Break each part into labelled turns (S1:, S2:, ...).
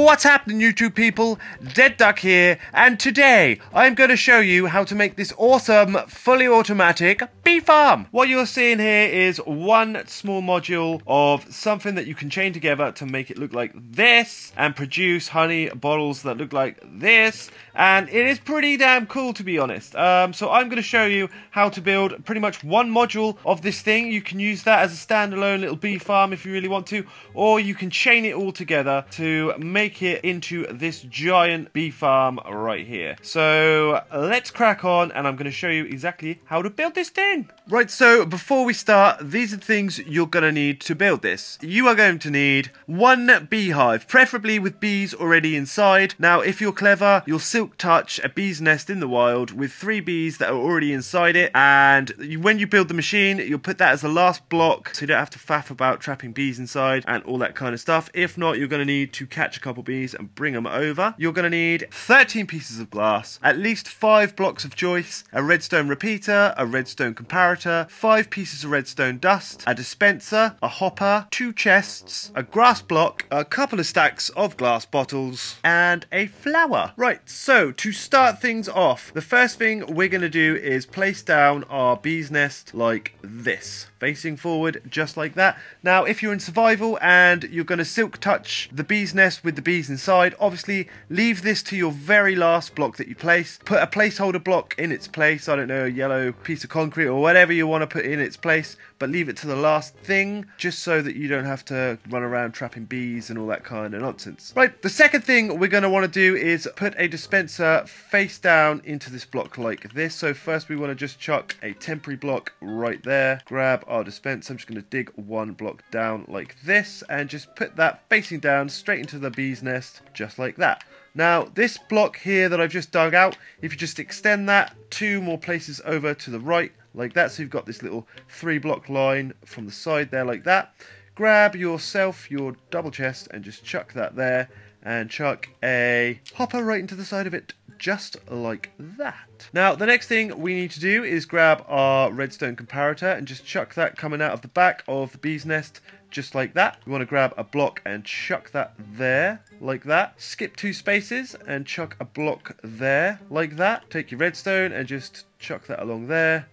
S1: What's happening, YouTube people? DeadDuck here, and today I'm going to show you how to make this awesome, fully automatic bee farm. What you're seeing here is one small module of something that you can chain together to make it look like this and produce honey bottles that look like this, and it is pretty damn cool, to be honest. So I'm going to show you how to build pretty much one module of this thing. You can use that as a standalone little bee farm if you really want to, or you can chain it all together to make it into this giant bee farm right here. So let's crack on, and I'm going to show you exactly how to build this thing. Right, so before we start, these are the things you're going to need to build this. You are going to need one beehive, preferably with bees already inside. Now, if you're clever, you'll silk touch a bee's nest in the wild with 3 bees that are already inside it, and when you build the machine, you'll put that as the last block so you don't have to faff about trapping bees inside and all that kind of stuff. If not, you're going to need to catch a couple bees and bring them over. You're going to need 13 pieces of glass, at least 5 blocks of joist, a redstone repeater, a redstone comparator, 5 pieces of redstone dust, a dispenser, a hopper, 2 chests, a grass block, a couple of stacks of glass bottles, and a flower. Right, so to start things off, the first thing we're going to do is place down our bee's nest like this, facing forward just like that. Now, if you're in survival and you're going to silk touch the bee's nest with the bees inside, obviously leave this to your very last block that you place. Put a placeholder block in its place, I don't know, a yellow piece of concrete or whatever you want to put in its place, but leave it to the last thing just so that you don't have to run around trapping bees and all that kind of nonsense. Right, the second thing we're going to want to do is put a dispenser face down into this block like this. So first we want to just chuck a temporary block right there, grab our dispenser. I'm just going to dig one block down like this and just put that facing down straight into the bee's nest just like that. Now, this block here that I've just dug out, if you just extend that 2 more places over to the right like that, so you've got this little 3-block line from the side there like that, grab yourself your double chest and just chuck that there, and chuck a hopper right into the side of it just like that. Now, the next thing we need to do is grab our redstone comparator and just chuck that coming out of the back of the bee's nest just like that. We want to grab a block and chuck that there like that. Skip 2 spaces and chuck a block there like that. Take your redstone and just chuck that along there,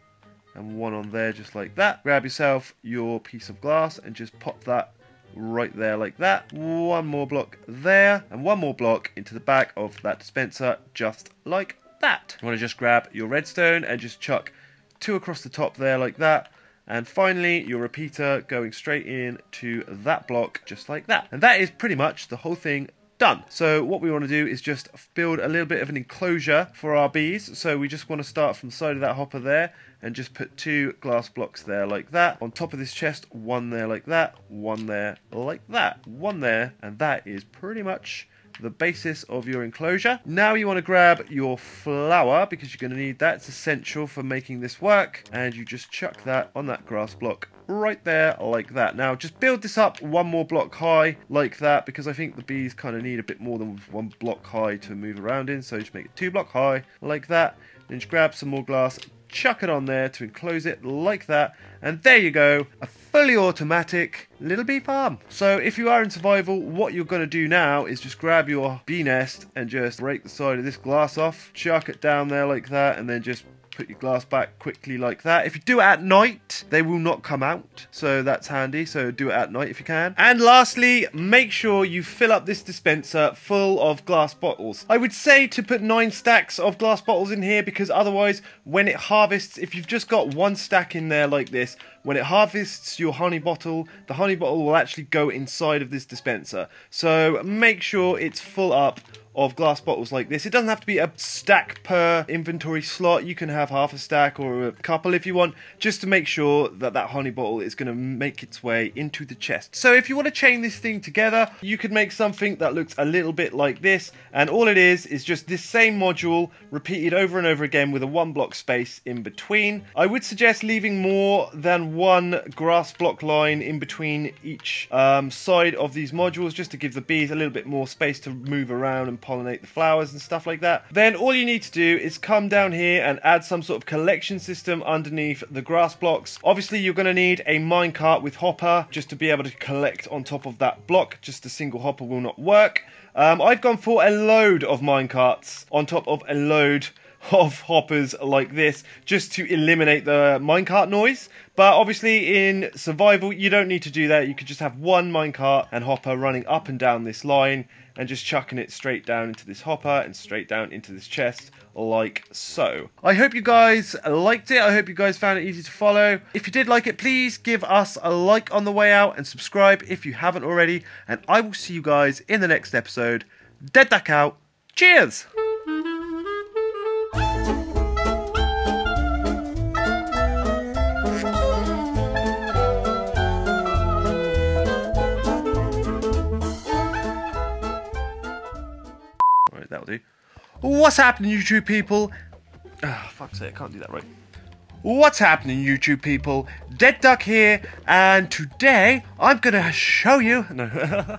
S1: and one on there just like that. Grab yourself your piece of glass and just pop that right there like that. 1 more block there, and 1 more block into the back of that dispenser just like that. You want to just grab your redstone and just chuck 2 across the top there like that. And finally, your repeater going straight in to that block just like that. And that is pretty much the whole thing done. So what we want to do is just build a little bit of an enclosure for our bees. So we just want to start from the side of that hopper there and just put 2 glass blocks there like that. On top of this chest, 1 there like that, 1 there like that, 1 there, and that is pretty much the basis of your enclosure. Now you want to grab your flour, because you're going to need that. It's essential for making this work, and you just chuck that on that grass block right there like that. Now just build this up 1 more block high like that, because I think the bees kind of need a bit more than 1 block high to move around in, so just make it 2 block high like that. Then just grab some more glass, chuck it on there to enclose it like that, and there you go, a fully automatic little bee farm. So if you are in survival, what you're going to do now is just grab your bee nest and just break the side of this glass off, chuck it down there like that, and then just put your glass back quickly like that. If you do it at night, they will not come out, so that's handy. So do it at night if you can. And lastly, make sure you fill up this dispenser full of glass bottles. I would say to put 9 stacks of glass bottles in here, because otherwise when it harvests, if you've just got 1 stack in there like this, when it harvests your honey bottle, the honey bottle will actually go inside of this dispenser. So make sure it's full up of glass bottles like this. It doesn't have to be a stack per inventory slot. You can have half a stack or a couple if you want, just to make sure that that honey bottle is going to make its way into the chest. So if you want to chain this thing together, you could make something that looks a little bit like this, and all it is just this same module repeated over and over again with a 1 block space in between. I would suggest leaving more than 1 grass block line in between each side of these modules, just to give the bees a little bit more space to move around and pollinate the flowers and stuff like that. Then all you need to do is come down here and add some sort of collection system underneath the grass blocks. Obviously you're going to need a minecart with hopper just to be able to collect on top of that block. Just a single hopper will not work. I've gone for a load of minecarts on top of a load of hoppers like this just to eliminate the minecart noise. But obviously in survival you don't need to do that. You could just have one minecart and hopper running up and down this line and just chucking it straight down into this hopper and straight down into this chest like so. I hope you guys liked it. I hope you guys found it easy to follow. If you did like it, please give us a like on the way out and subscribe if you haven't already, and I will see you guys in the next episode. DeadDuck out. Cheers! Alright, that'll do. What's happening, YouTube people? Ah, fuck's sake, I can't do that right. What's happening, YouTube people? DeadDuck here, and today I'm gonna show you... No.